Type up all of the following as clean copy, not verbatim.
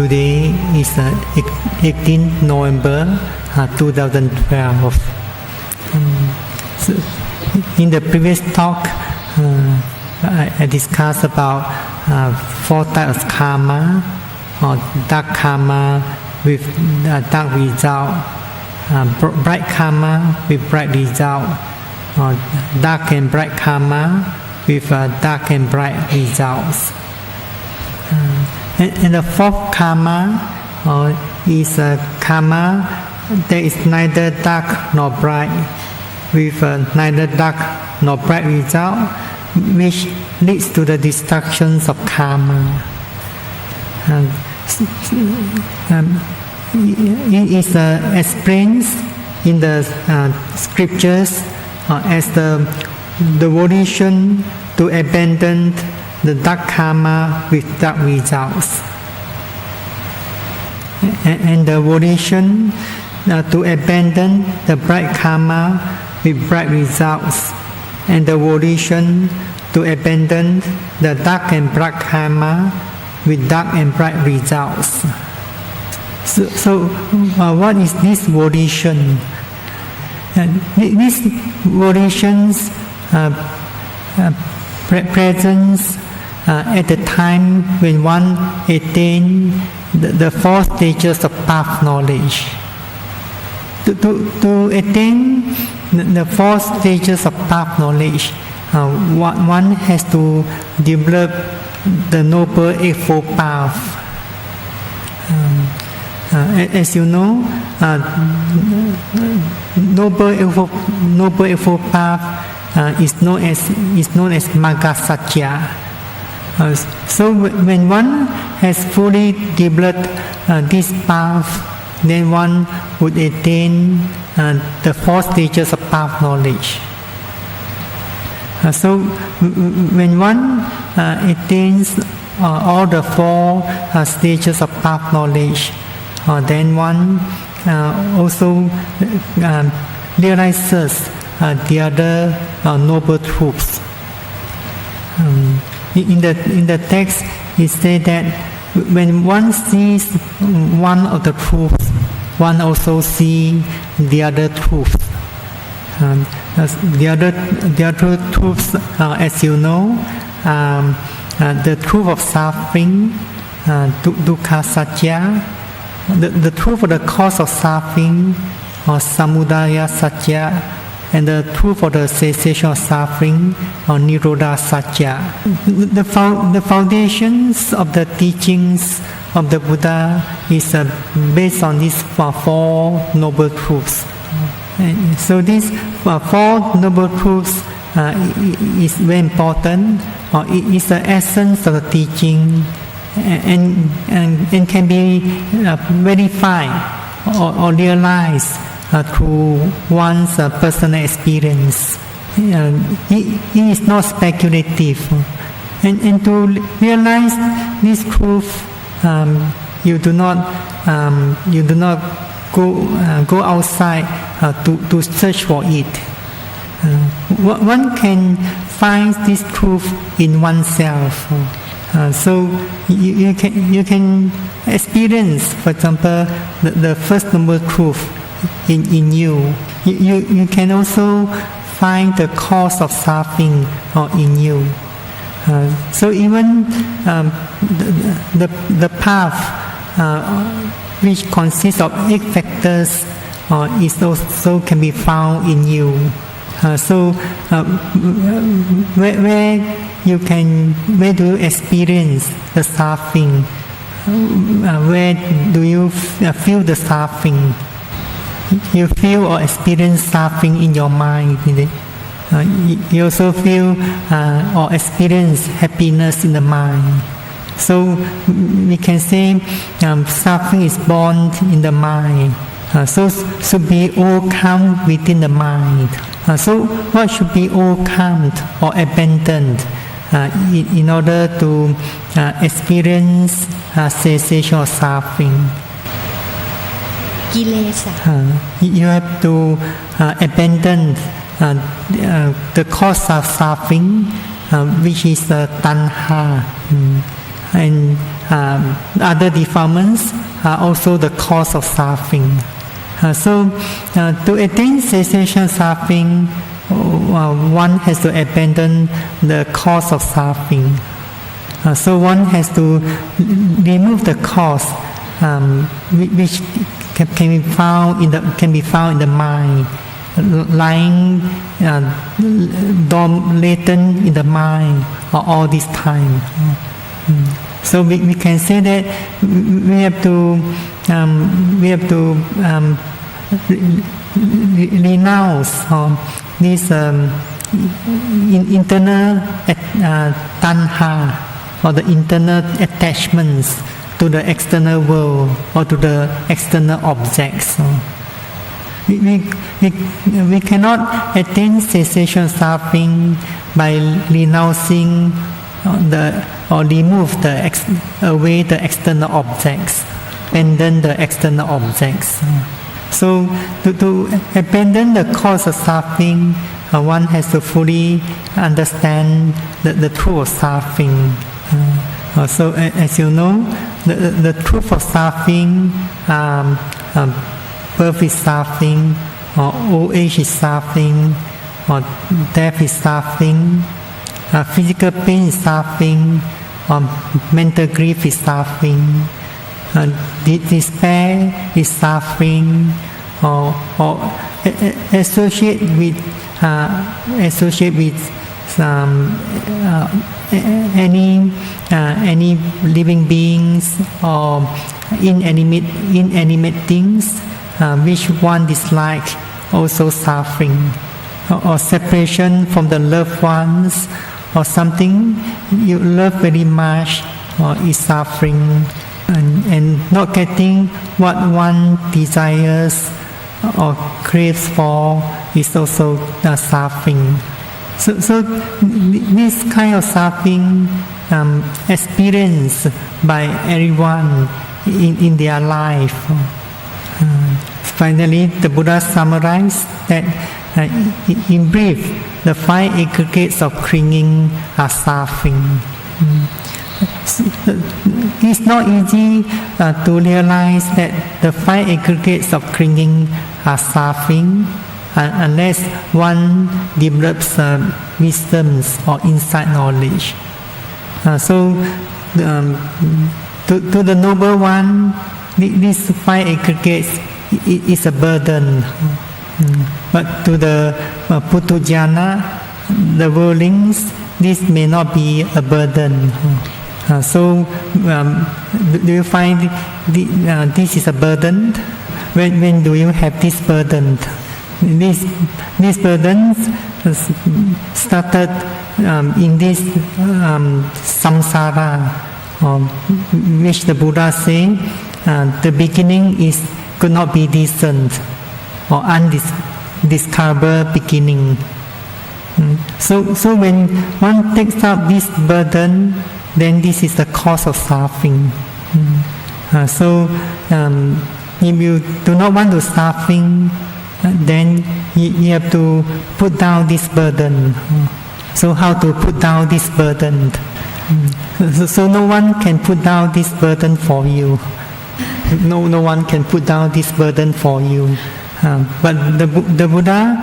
today is 18 November 2012. So in the previous talk, I discussed about 4 types of karma, or dark karma with dark result, bright karma with bright result, or dark and bright karma with dark and bright results. And the fourth karma is karma that is neither dark nor bright, with neither dark nor bright result, which leads to the destructions of karma. It is explained in the scriptures as the volition to abandon the dark karma with dark results, and the volition to abandon the bright karma with bright results, and the volition to abandon the dark and bright karma with dark and bright results. So what is this volition? These volitions presence at the time when one attains the 4 stages of path knowledge. To attain the 4 stages of path knowledge, one has to develop the Noble Eightfold Path. As you know, Noble Eightfold Path is known as Magga Satya. So when one has fully developed this path, then one would attain the 4 stages of path knowledge. So when one attains all the 4 stages of path knowledge, then one also realizes the other noble truths. In the text, it says that when one sees one of the truths, one also sees the other truths. The other truths, as you know, the truth of suffering, dukkha satya, the truth of the cause of suffering, or samudaya satya, and the truth of the cessation of suffering, or nirodha satya. The foundations of the teachings of the Buddha is based on these 4 noble truths. So these 4 noble truths is very important. It is the essence of the teaching, and can be verified or realized through one's personal experience. It is not speculative. And to realize this truth, you do not go outside to search for it. One can find this truth in oneself. So you can experience, for example, the first noble truth in you. You can also find the cause of suffering in you. So even the path, which consists of 8 factors, is also can be found in you. So where do you experience the suffering? Where do you feel the suffering? You feel or experience suffering in your mind. You also feel or experience happiness in the mind. So we can say suffering is born in the mind. So should be overcome within the mind. So what should be overcome or abandoned in order to experience cessation of suffering? You have to abandon the cause of suffering, which is tanha, and other defilements are also the cause of suffering. To attain cessation suffering, one has to abandon the cause of suffering. So one has to remove the cause, which can be found in the mind, lying latent in the mind all this time. So we can say that we have to renounce this internal tanha, or the internal attachments to the external world or to the external objects. We cannot attain cessation suffering by renouncing or remove away the external objects, abandon the external objects. So to abandon the cause of suffering, one has to fully understand the truth of suffering. So as you know, the truth of suffering, birth is suffering, or old age is suffering, or death is suffering, physical pain is suffering, or mental grief is suffering, despair is suffering, or associate with any living beings or inanimate things which one dislike, also suffering, or separation from the loved ones, or something you love very much is suffering, and not getting what one desires or craves for is also suffering. So this kind of suffering experienced by everyone in their life. Finally, the Buddha summarized that in brief, the 5 aggregates of clinging are suffering. It's not easy to realize that the 5 aggregates of clinging are suffering unless one develops wisdom or insight knowledge. To the noble one, these 5 aggregates is a burden. But to the Putujana, the worldlings, this may not be a burden. Do you find this is a burden? When do you have this burden? These burdens started in this samsara, which the Buddha said the beginning could not be discerned or undiscovered beginning. So when one takes up this burden, then this is the cause of suffering. If you do not want to suffering, then you have to put down this burden. So how to put down this burden? So no one can put down this burden for you. No one can put down this burden for you. But the Buddha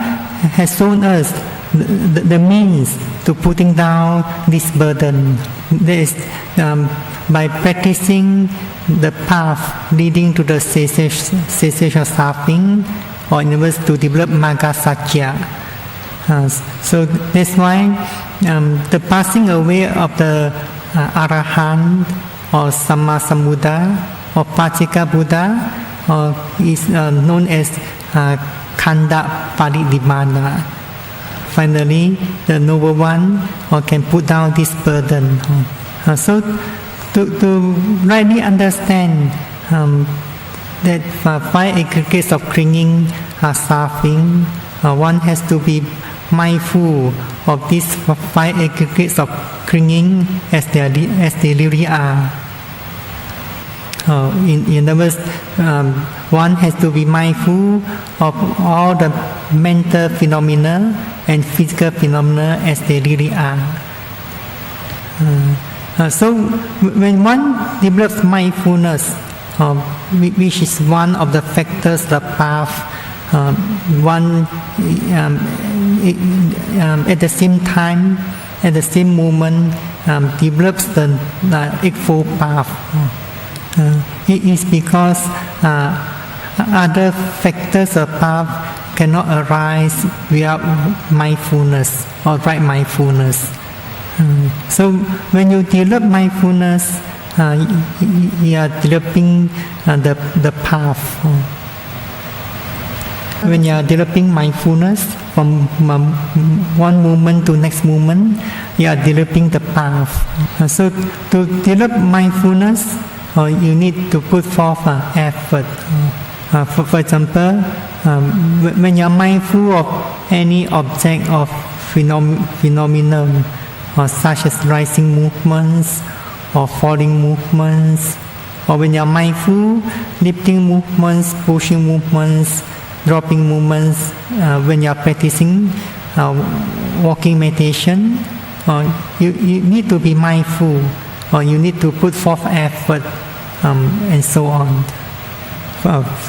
has shown us the means to putting down this burden. That is by practicing the path leading to the cessation of suffering, or in other words, to develop Magga Satya. So that's why the passing away of the Arahant or Samma Sambuddha or Pācceka Buddha is known as Khanda Paridimana. Finally, the noble one can put down this burden. So to rightly understand that 5 aggregates of clinging are suffering, one has to be mindful of these 5 aggregates of clinging as they really are. In other words, one has to be mindful of all the mental phenomena and physical phenomena as they really are. So when one develops mindfulness, which is one of the factors, the path, one at the same time, at the same moment, develops the Eightfold Path. It is because other factors of path cannot arise without mindfulness or right mindfulness. So when you develop mindfulness, you are developing the path. When you are developing mindfulness from one moment to next moment, you are developing the path. So to develop mindfulness, you need to put forth effort. For example, when you are mindful of any object of phenomenon, such as rising movements or falling movements, or when you are mindful, lifting movements, pushing movements, dropping movements, when you are practicing walking meditation, you need to be mindful, or you need to put forth effort, and so on.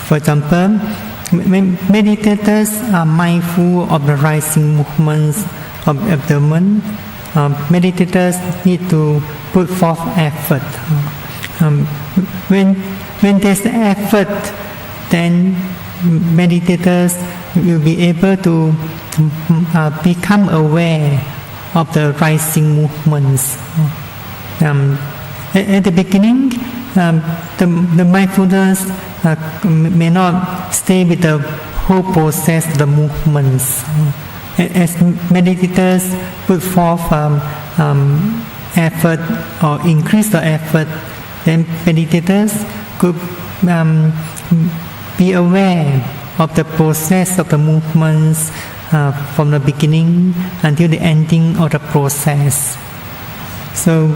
For example, meditators are mindful of the rising movements of abdomen. Meditators need to put forth effort. When there's effort, then meditators will be able to become aware of the rising movements. At the beginning, the mindfulness may not stay with the whole process of the movements. As meditators put forth effort or increase the effort, then meditators could be aware of the process of the movements from the beginning until the ending of the process. So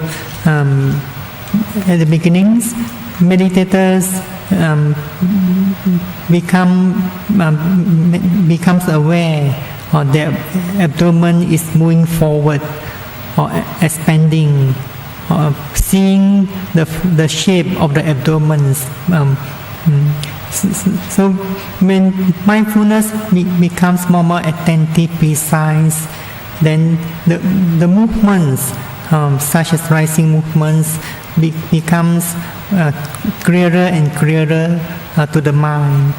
at the beginnings, meditators becomes aware their abdomen is moving forward or expanding, or seeing the shape of the abdomen. So when mindfulness becomes more attentive, precise, then the movements, such as rising movements, becomes clearer and clearer to the mind.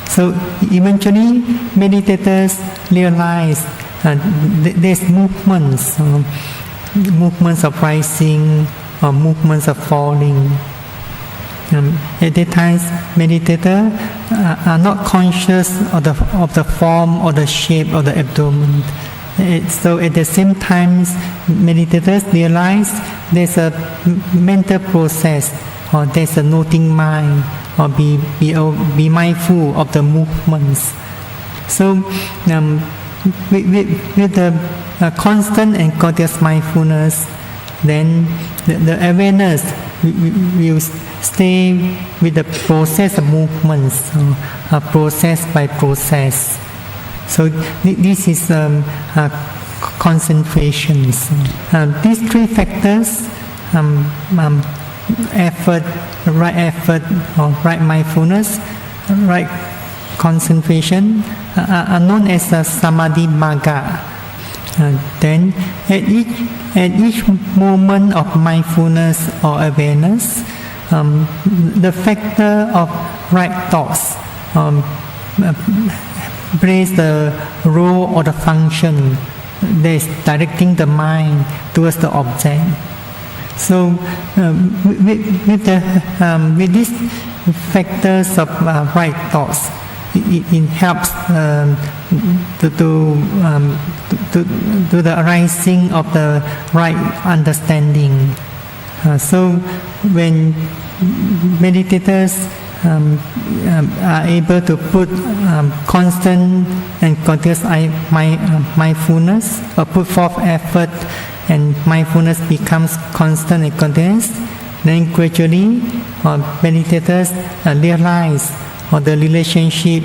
So eventually, meditators realize there's movements of rising or movements of falling. At that time, meditators are not conscious of the form or the shape of the abdomen. So at the same time, meditators realize there's a mental process, or there's a noting mind, or be mindful of the movements. So with the constant and continuous mindfulness, then the awareness will stay with the process of movements, process by process. So this is concentrations. These three factors, effort, or right mindfulness, right concentration, are known as samadhi magga. Then at each moment of mindfulness or awareness, the factor of right thoughts plays the role or the function that is directing the mind towards the object. So with these factors of right thoughts, it helps to the arising of the right understanding. So when meditators are able to put constant and continuous mindfulness, or put forth effort, and mindfulness becomes constant and continuous, then gradually meditators realize the relationship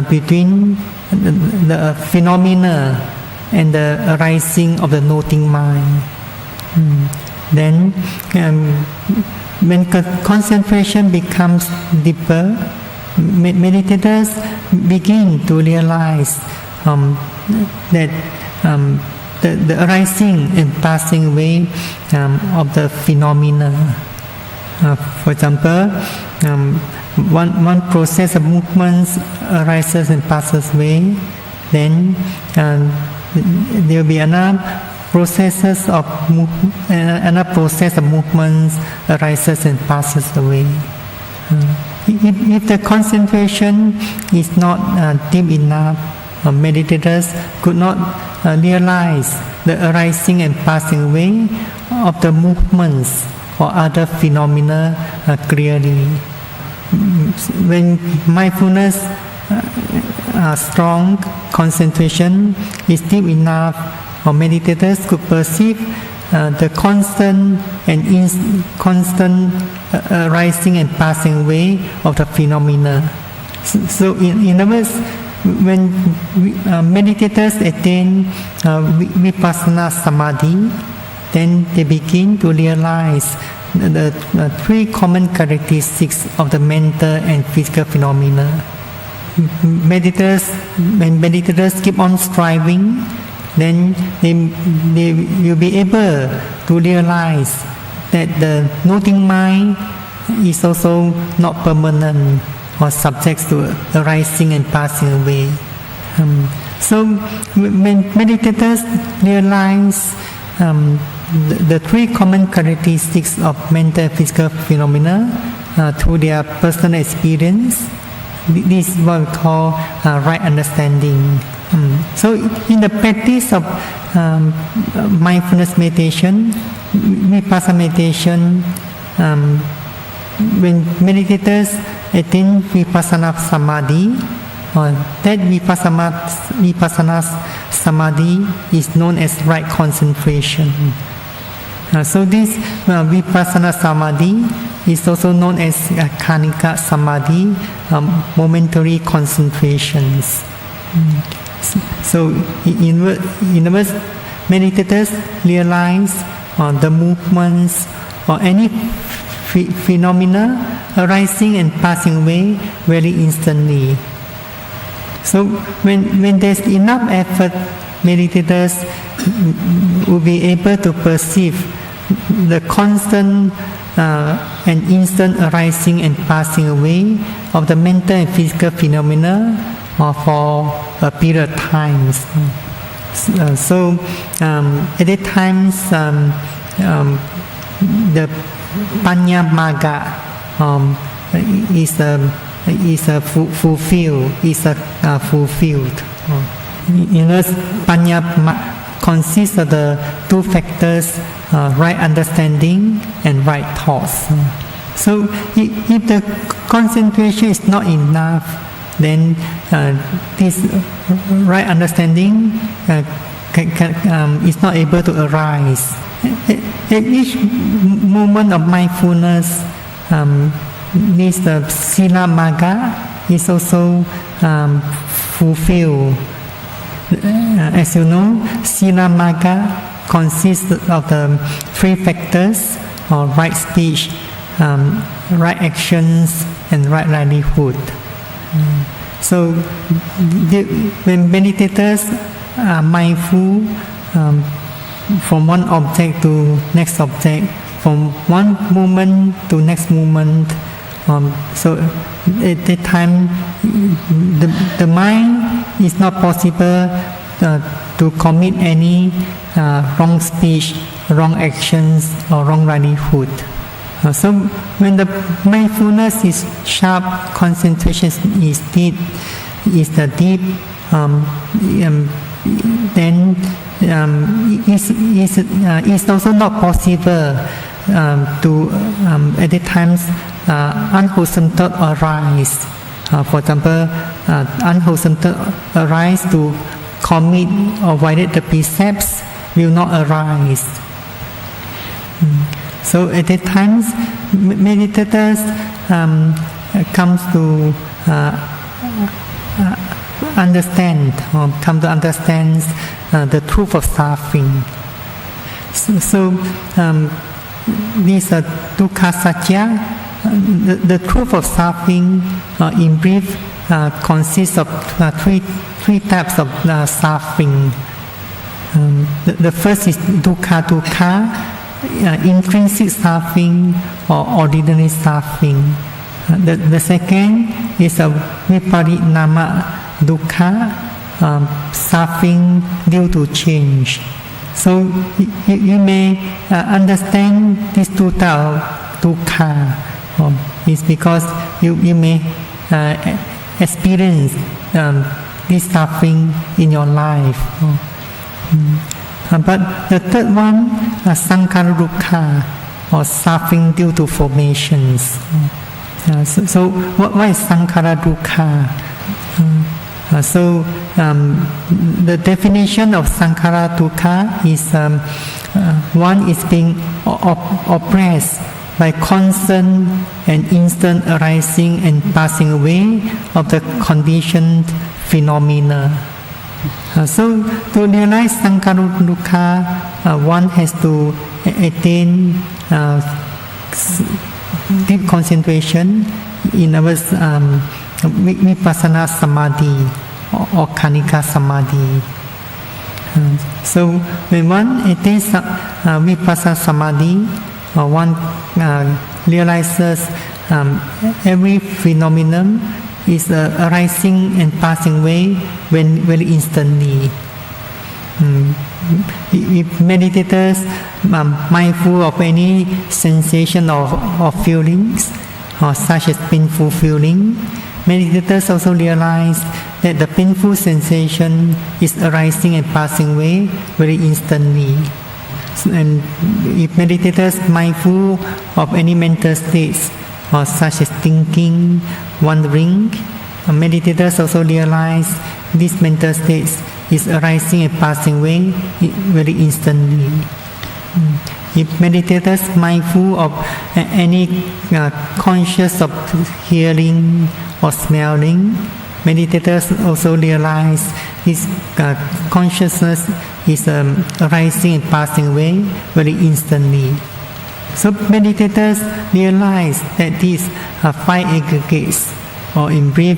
between the phenomena and the arising of the noting mind. Then, when concentration becomes deeper, meditators begin to realize that the arising and passing away of the phenomena. For example, one process of movements arises and passes away, then there will be another process of movements arises and passes away. If the concentration is not deep enough, meditators could not realize the arising and passing away of the movements or other phenomena clearly. When mindfulness strong, concentration is deep enough, or meditators could perceive the constant arising and passing away of the phenomena. So in other words, when meditators attain vipassana samadhi, then they begin to realize the three common characteristics of the mental and physical phenomena. When meditators keep on striving, then they will be able to realize that the noting mind is also not permanent or subject to arising and passing away. So when meditators realize the three common characteristics of mental and physical phenomena through their personal experience, this is what we call right understanding. So in the practice of mindfulness meditation, vipassana meditation, when meditators attain vipassana samadhi, that vipassana samadhi is known as right concentration. So this vipassana samadhi is also known as khanika samadhi, momentary concentrations. So in other words, meditators realize the movements or any phenomena arising and passing away very instantly. So when there's enough effort, meditators will be able to perceive the constant and instant arising and passing away of the mental and physical phenomena for a period of time. So at that time, the Panya Magga is fulfilled. In other words, Panya consists of the two factors, right understanding and right thoughts. So if the concentration is not enough, then this right understanding is not able to arise. At each moment of mindfulness, this Sila Magga is also fulfilled. As you know, Sila Magga consists of the three factors, right speech, right actions, and right livelihood. So when meditators are mindful from one object to next object, from one moment to next moment, so at that time the mind is not possible to commit any wrong speech, wrong actions, or wrong livelihood. So when the mindfulness is sharp, concentration is deep, then it's also not possible to at the times unwholesome thought arise. For example, unwholesome thought arise to commit or violate the precepts will not arise. So at that times, meditators comes to understand the truth of suffering. This dukkha satya, the truth of suffering, in brief, consists of three types of suffering. The first is dukkha, intrinsic suffering or ordinary suffering. The second is a viparinama dukkha, suffering due to change. So you may understand these two types of dukkha. It's because you may experience this suffering in your life. But the third one, sankhara dukkha, or suffering due to formations. So what is sankhara dukkha? The definition of sankhara dukkha is one is being oppressed by constant and instant arising and passing away of the conditioned phenomena. So to realize sankhara dukkha, one has to attain deep concentration in our vipassana samadhi or khanika samadhi. So when one attains vipassana samadhi, one realizes every phenomenon is arising and passing away very instantly. If meditators mindful of any sensation or feelings, such as painful feeling, meditators also realize that the painful sensation is arising and passing away very instantly. And if meditators mindful of any mental states, such as thinking, wandering, meditators also realize these mental states is arising and passing away very instantly. If meditators mindful of any conscious of hearing or smelling, meditators also realize this consciousness is arising and passing away very instantly. So meditators realize that these five aggregates, or in brief,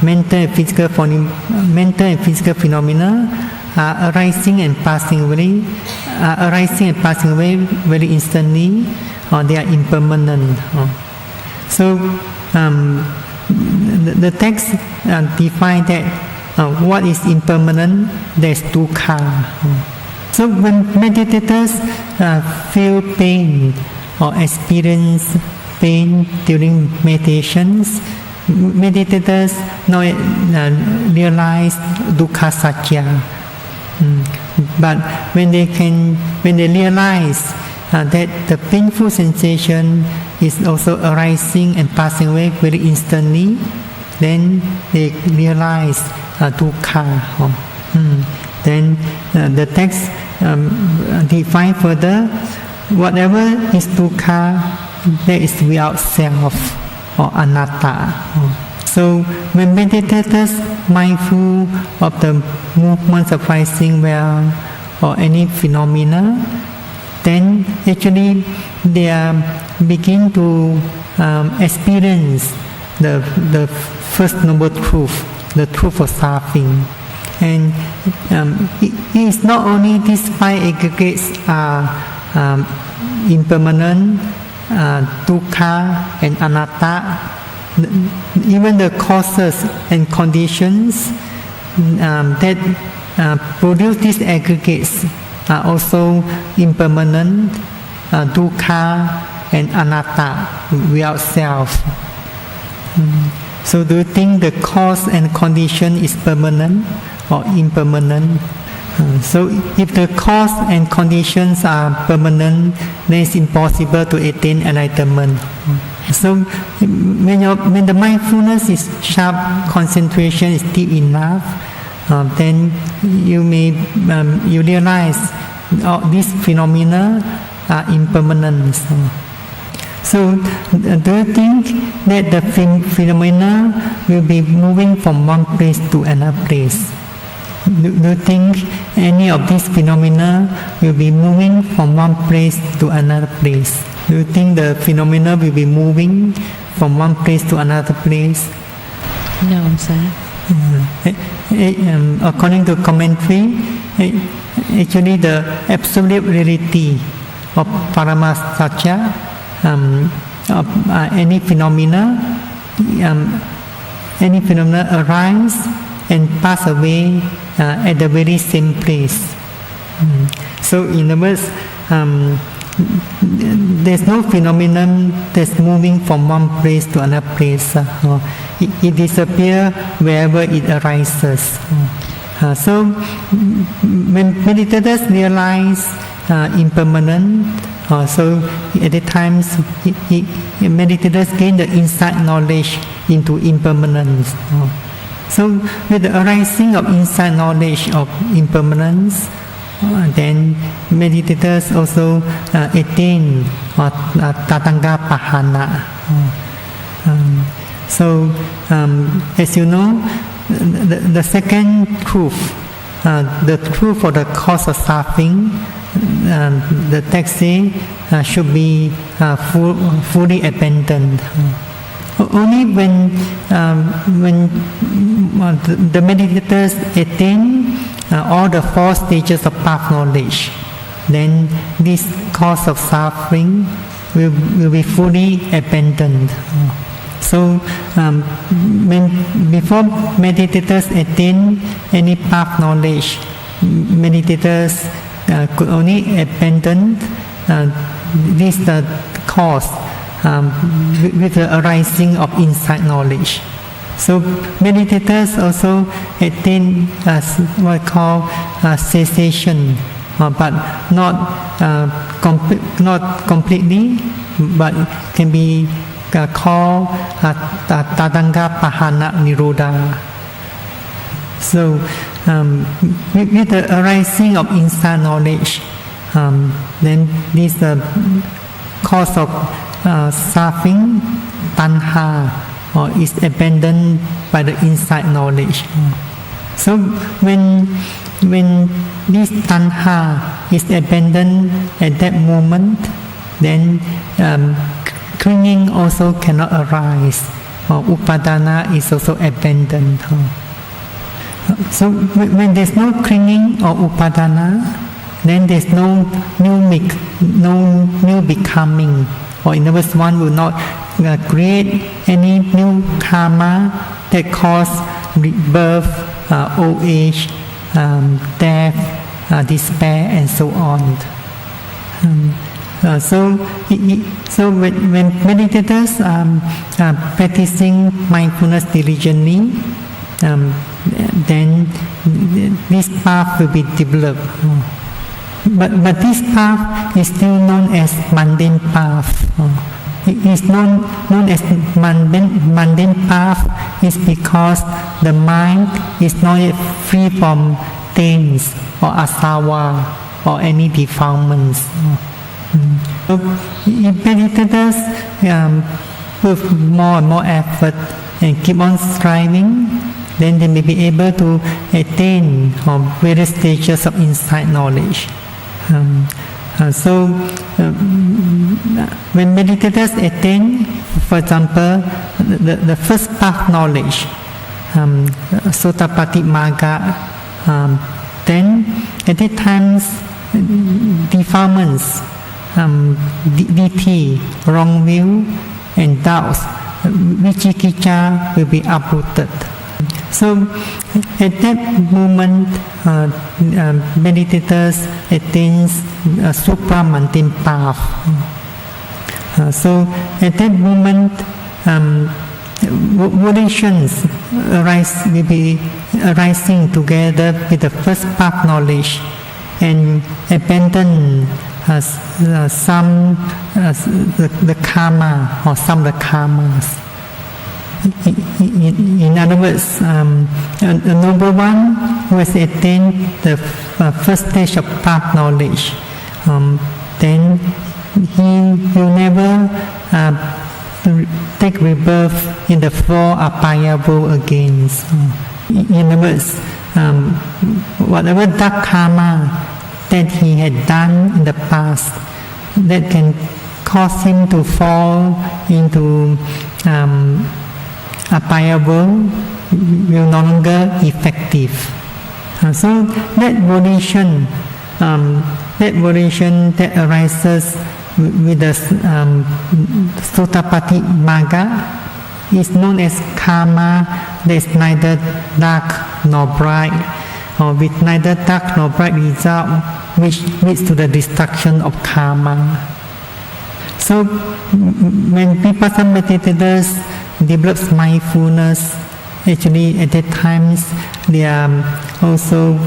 mental and physical phenomena are arising and passing away very instantly, or they are impermanent. So the text define that what is impermanent, that is dukkha. So when meditators feel pain or experience pain during meditations, meditators now realize dukkha satya. But when they realize that the painful sensation is also arising and passing away very instantly, then they realize dukkha. Then the text define further, whatever is dukkha, that is without self or anatta. So when meditators mindful of the movements arising well or any phenomena, then actually they begin to experience the first noble truth, the truth of suffering. And it is not only these five aggregates are impermanent, dukkha and anatta, even the causes and conditions that produce these aggregates are also impermanent, dukkha and anatta, without self. So do you think the cause and condition is permanent or impermanent? So if the cause and conditions are permanent, then it's impossible to attain enlightenment. So when the mindfulness is sharp, concentration is deep enough, then you realize all these phenomena are impermanent. So do you think that the phenomena will be moving from one place to another place? Do you think any of these phenomena will be moving from one place to another place? Do you think the phenomena will be moving from one place to another place? No, sir. According to commentary, actually the absolute reality of Paramasatya, any phenomena arise and pass away at the very same place. So in other words, there's no phenomenon that's moving from one place to another place. It disappears wherever it arises. So when meditators realize impermanent, so at the times meditators gain the insight knowledge into impermanence. So with the arising of insight knowledge of impermanence, then meditators also attain Tatanga Pahana. So as you know, the second truth, the truth for the cause of suffering, the text says should be fully abandoned. Only when the meditators attain all the four stages of path knowledge, then this cause of suffering will be fully abandoned. So before meditators attain any path knowledge, meditators could only abandon this cause with the arising of insight knowledge. So meditators also attain what we call cessation, but not completely, but can be called Tatanga Pahana Nirodha. So with the arising of insight knowledge, then this cause of suffering, tanha, is abandoned by the insight knowledge. So when this tanha is abandoned at that moment, then clinging also cannot arise. Upadana is also abandoned. So when there's no clinging or upadana, then there's no new becoming. Or in other words, one will not create any new karma that cause rebirth, old age, death, despair, and so on. So when meditators are practicing mindfulness diligently, then this path will be developed. But this path is still known as mundane path. It is known as mundane path is because the mind is not yet free from taints or asawa or any defilements. So if meditators put more and more effort and keep on striving, then they may be able to attain various stages of insight knowledge. So when meditators attain, for example, the first path knowledge, Sotapatti Magga, then at that times defilements, ditthi, wrong view, and doubts, vichikicha will be uprooted. So at that moment, meditators attains supramundane path. So at that moment, volitions will be arising together with the first path knowledge and abandon some the karma or some of the karmas. In other words, a noble one who has attained the first stage of path knowledge, then he will never take rebirth in the four apaya world again. In other words, whatever dark karma that he had done in the past that can cause him to fall into a paya world will no longer effective. So that volition that arises with the Sotapatti Magga is known as karma that is neither dark nor bright, or with neither dark nor bright result, which leads to the destruction of karma. So when vipassana meditators develop mindfulness, actually at that times they are also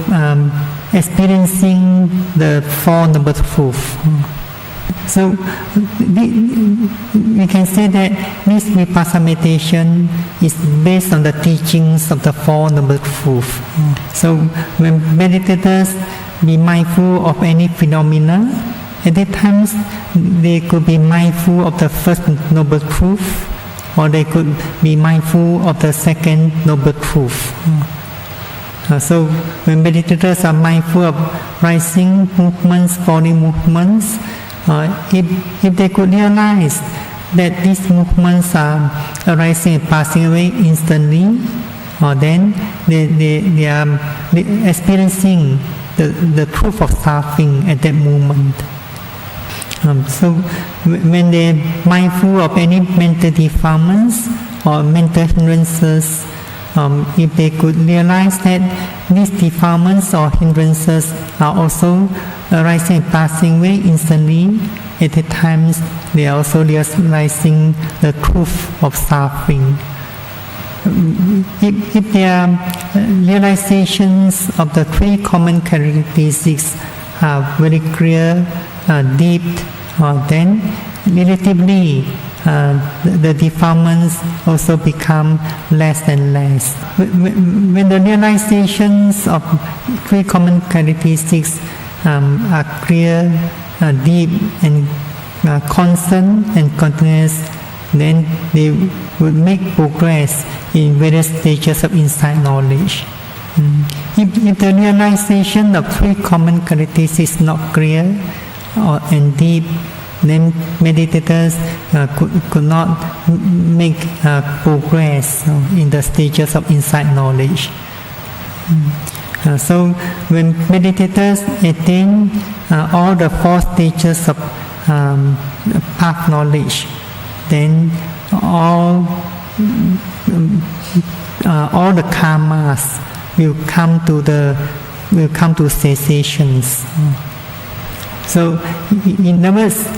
experiencing the Four Noble Truths. So we can say that this vipassana meditation is based on the teachings of the Four Noble Truths. So when meditators be mindful of any phenomena, at that times they could be mindful of the first Noble Truth, or they could be mindful of the second Noble Truth. So when meditators are mindful of rising movements, falling movements, if they could realize that these movements are arising and passing away instantly, then they are experiencing the truth of suffering at that moment. So when they are mindful of any mental defilements or mental hindrances, if they could realize that these defilements or hindrances are also arising and passing away instantly, at the times they are also realizing the truth of suffering. If their realizations of the three common characteristics are very clear, deep, then relatively the defilements also become less and less. When the realizations of three common characteristics are clear, deep, and constant and continuous, then they would make progress in various stages of insight knowledge. If the realization of three common characteristics is not clear and deep, then meditators could not make progress in the stages of insight knowledge. So when meditators attain all the four stages of path knowledge, then all the karmas will come to cessations. So in other words,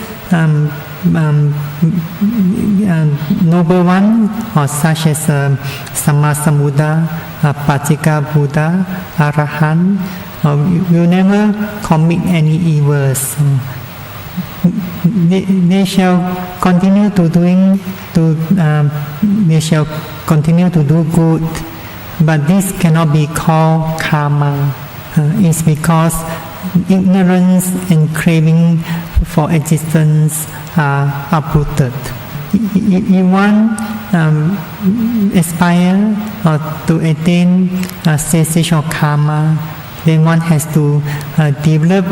noble one, or such as Samma Sambuddha, Pajjika Buddha, Arahant, will never commit any evils. They shall continue to do good, but this cannot be called karma. It's because ignorance and craving for existence are uprooted. If one aspire to attain cessation of karma, then one has to develop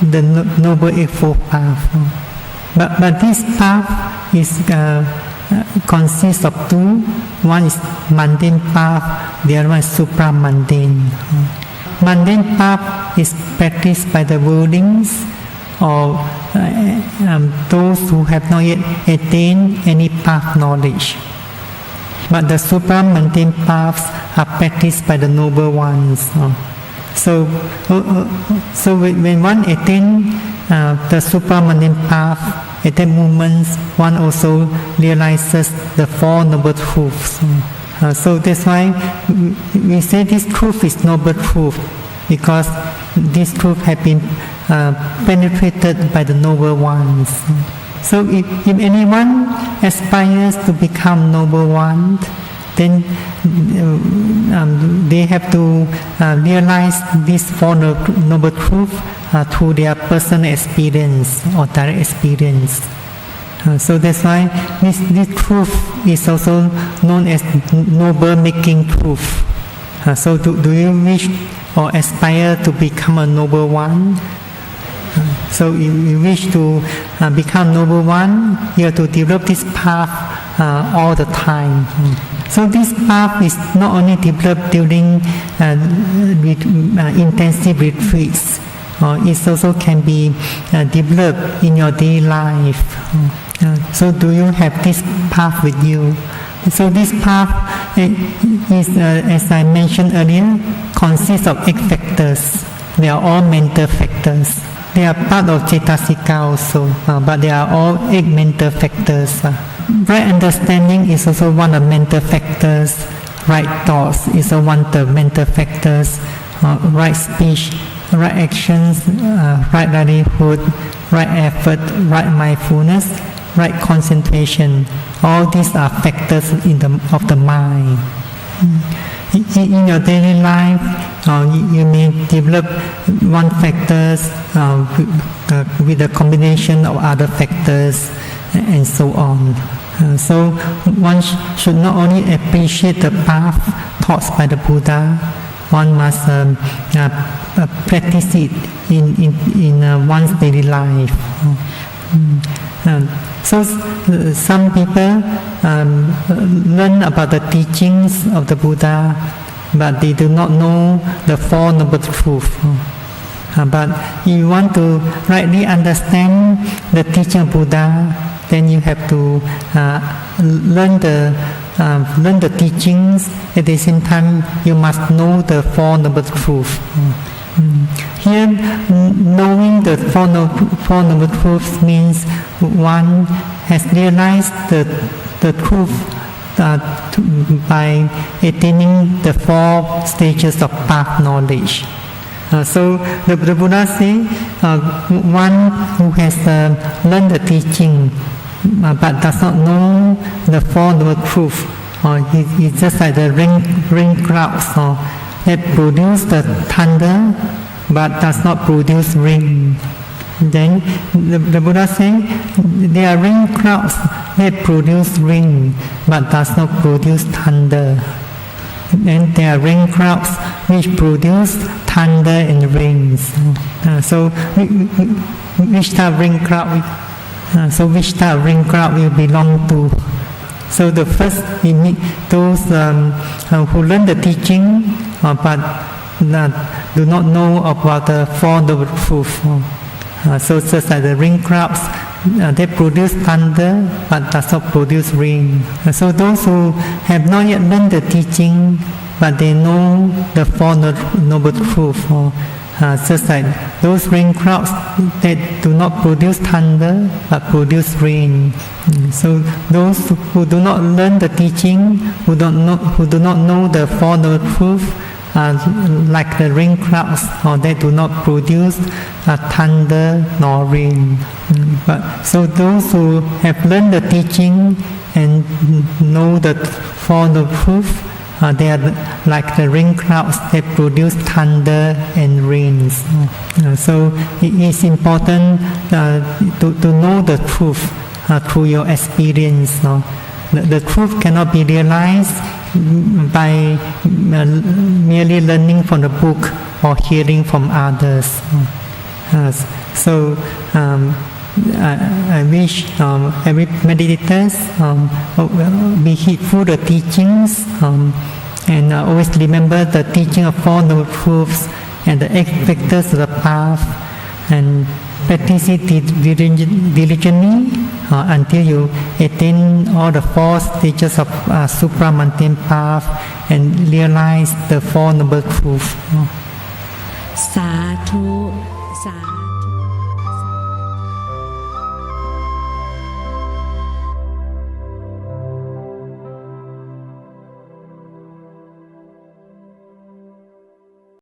the Noble Eightfold Path. But this path is consists of two. One is mundane path, the other one is supra-mundane. Mundane path is practiced by the worldlings or those who have not yet attained any path knowledge. But the supra-mundane paths are practiced by the noble ones. So when one attains the supra-mundane path, at that moment one also realizes the Four Noble Truths. So that's why we say this truth is noble truth, because this truth has been penetrated by the noble ones. So if anyone aspires to become noble one, then they have to realize this Four Noble Truth through their personal experience or direct experience. So that's why this truth is also known as noble making truth. So do you wish or aspire to become a noble one? So if you wish to become noble one, you have to develop this path all the time. So this path is not only developed during intensive retreats, it also can be developed in your daily life. So do you have this path with you? So this path is, as I mentioned earlier, consists of 8 factors. They are all mental factors. They are part of Cetasika also, but they are all 8 mental factors. Right understanding is also one of mental factors. Right thoughts is also one of the mental factors. Right speech, right actions, right livelihood, right effort, right mindfulness, right concentration. All these are factors of the mind. In your daily life, you may develop one factor with a combination of other factors and so on. So one should not only appreciate the path taught by the Buddha, one must practice it in one's daily life. So some people learn about the teachings of the Buddha, but they do not know the Four Noble Truths. But if you want to rightly understand the teaching of Buddha, then you have to learn the teachings. At the same time, you must know the Four Noble Truths. Here, knowing the Four Noble Truths means one has realized the truth by attaining the 4 stages of path knowledge. So the Buddha says, one who has learned the teaching but does not know the Four Noble Truths, it's just like the rain clouds that produce the thunder but does not produce rain. Then the Buddha says there are rain clouds that produce rain but does not produce thunder. And there are rain clouds which produce thunder and rains. So which type of rain cloud? Which type of rain cloud will belong to? So the first, those who learn the teaching but do not know about the Four Noble Truths. So just like the rain clouds, they produce thunder but does not produce rain. So those who have not yet learned the teaching but they know the Four Noble Truths, just like those rain clouds that do not produce thunder but produce rain. So those who do not learn the teaching, who do not know the Four Noble Truths, like the rain clouds, or they do not produce thunder nor rain. So those who have learned the teaching and know the Four Noble Truths, they are like the rain clouds that produce thunder and rains. So it is important to know the truth through your experience. The truth cannot be realized by merely learning from the book or hearing from others. So I wish every meditators be heedful the teachings and always remember the teaching of Four Noble Truths and the 8 factors of the path, and practice it diligently until you attain all the 4 stages of supramundane path and realize the Four Noble Truths. สาธุ